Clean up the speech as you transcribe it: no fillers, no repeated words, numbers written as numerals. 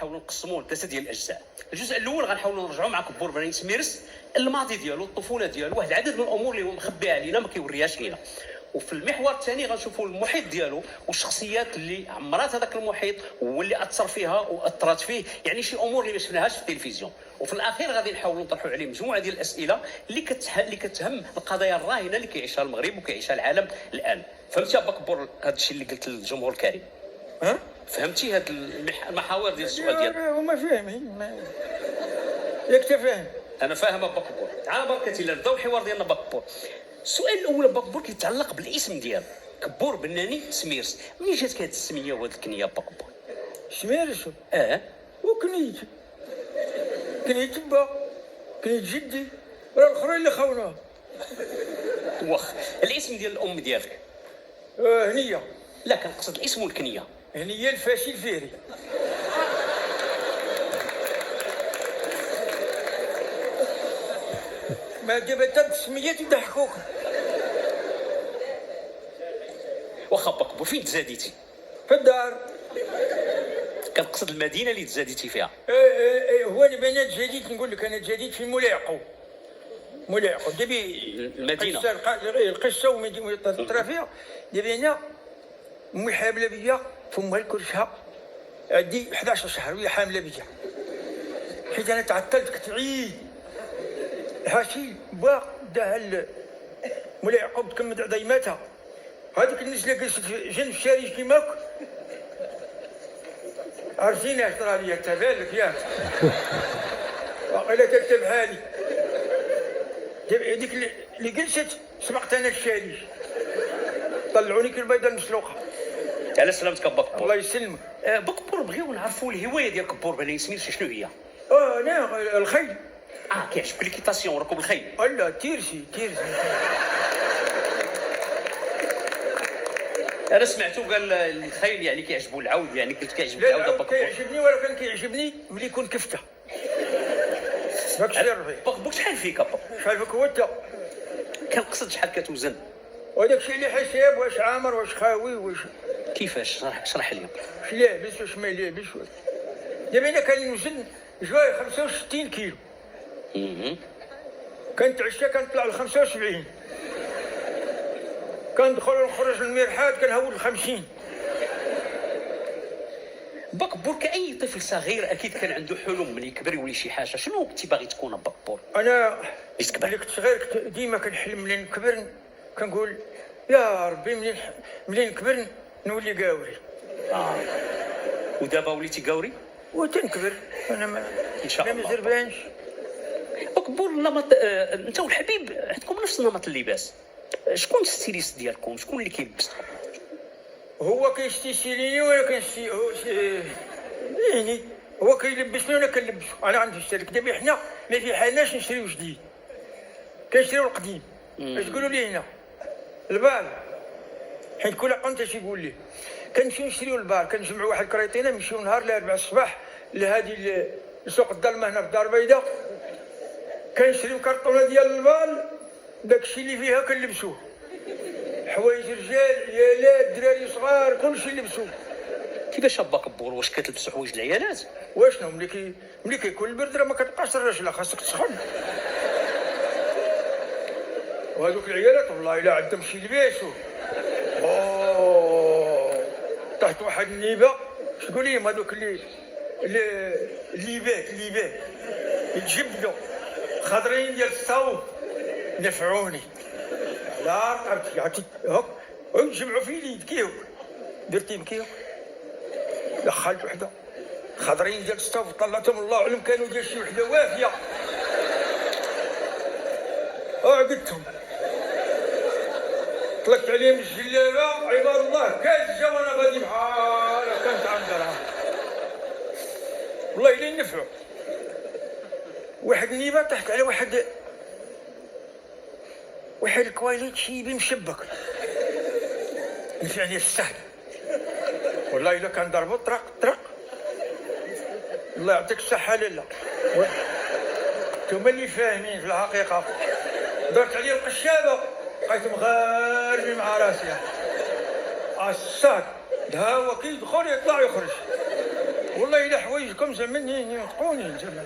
غنحاولوا نقسموه لثلاثه ديال الاجزاء. الجزء الاول غنحاولوا نرجعوا مع كبور بني سميرس الماضي ديالو، الطفوله ديالو، واحد العدد من الامور اللي هو مخبيها علينا ما كيوريهاش لينا. وفي المحور الثاني غنشوفوا المحيط ديالو والشخصيات اللي عمرات هذاك المحيط واللي اثر فيها واثرت فيه، يعني شي امور اللي ما شفناهاش في التلفزيون. وفي الاخير غادي نحاولوا نطرحوا عليه مجموعه ديال الاسئله اللي كتهم القضايا الراهنه اللي كيعيشها المغرب وكيعيشها العالم الان. فهمتي ابا كبور هذا الشيء اللي قلت للجمهور الكريم؟ فهمتي هاد المحاور ديال السؤال ديالك؟ هما فاهمين ياك تفهم. انا فاهم ابا كبور. تعال بركتي نبداو الحوار ديالنا ابا كبور. السؤال الاول ابا كبور كيتعلق بالاسم ديالو كبور بناني سميرس. منين جاتك هاد السميه وهاد الكنيه ابا كبور؟ سميرس وكنيت با كنيت جدي راه الاخرين اللي خونوها. واخ الاسم ديال الام ديالك؟ هنيه. لا كنقصد الاسم والكنيه. هنيه الفاشي الفيري. ما جابت السميات يضحكوك. واخا با كبور فين تزاديتي؟ في الدار. كنقصد المدينه اللي تزاديتي فيها. هو انا بنات جديد نقول لك، انا جديد في مولاي يعقوب. مولاي يعقوب دابي المدينه القصه ومطرا فيها. دابا انا امي حامله بيا فمها الكرشها عندي 11 شهر وهي حامله بيا، حيت انا تعطلت كنت عيد هاشي باق داها مولاي يعقوب تكمل عضيماتها. هذيك الناس اللي جلست جنب الشارج كيماك عارفين اش طرا ليا تبالك ياك واقيلا تكتب حالي. هذيك اللي جلست سبقت انا الشارج طلعوني كالبيضه المسلوقه. على سلامتك ابا كبور. الله يسلمك. با كبور بغيو نعرفوا الهوايه ديال كبور بني سميرس شنو هي؟ انا الخيل. كيعجبك ليكيتاسيون ركوب الخيل؟ لا تيرسي. انا سمعتو قال الخيل يعني كيعجبو العود، يعني قلت كيعجبك العود ابا كبور؟ كيعجبني ولكن كيعجبني ملي يكون كفته. داك الشيء الرفيع. با كبور شحال فيك ابا؟ شحال فيك هو انت؟ كنقصد شحال كتوزن؟ وداك الشيء اللي حساب واش عامر واش خاوي واش كيفاش؟ اشرح لي. واش لابس واش ما لابس. دابا انا كنوزن جواي 65 كيلو. كنتعشى كنطلع ل 75. كندخل ونخرج للمرحاض كنهود ل 50. با كبور كأي طفل صغير اكيد كان عنده حلم ملي يكبر يولي شي حاجه. شنو كنتي باغي تكون ابا كبور؟ انا تكبر ملي كنت صغير كنت ديما كنحلم ملي نكبر كنقول يا ربي ملي نكبر نولي قاوري. ودابا وليتي قاوري؟ وتنكبر انا ان شاء الله. ما مزربانش. با كبور النمط انت والحبيب عندكم نفس نمط اللباس. شكون الستيليست ديالكم؟ شكون اللي كيلبس؟ هو كيستيسيليني وانا كنستي يعني هو كيلبسني وانا كنلبسو. انا عندي الشركه دابا حنا ما في حالناش نشريو جديد، كنشريو القديم. اش تقولوا لي هنا؟ البال، حيت كل قنت اش يقول لي كنمشيو نشريو البال. كنجمعوا واحد كريطينه نمشيو نهار الاربعاء الصباح لهادي لسوق الظلمه هنا في الدار البيضاء، كنشريو كرطونه ديال البال. داكشي اللي فيها كنلبسوه، حوايج رجال عيالات دراري صغار كلشي لبسوه. كيفاش ابا كبور؟ واش كتلبسوا حوايج العيالات؟ واشنو ملي كيكون البرد راه ما كتبقاش الرجله خاصك تسخن. وهذوك العيالات والله الا عندهم شي لباسو تحت واحد النيبه. شكون ليهم هذوك الليبات يتجبدوا خضرين ديال الصوب نفعوني على رقبتي. عرفتي هاك ويجمعوا في اليد كيوك درتي بكيوك. دخلت وحده خضرين ديال الصوب طلعتهم الله اعلم كانوا ديال شي وحده وافيه. عقدتهم طلقت عليهم الجلابه عباد الله كاجه وانا غادي بحال كانت عنقرها والله الا ينفعوا. واحد النيبه طحت على واحد الكواليت شيبي مشبك نفعني السهل والله الا كان ضربوا طرق. الله يعطيك الصحه لاله. انتوما اللي فاهمين في الحقيقه. درت عليه القشابه بقيت مغاربي مع راسي الصاد. ها هو كيدخل يطلع يخرج والله الا حوايجكم زعما ينطقوني زعما.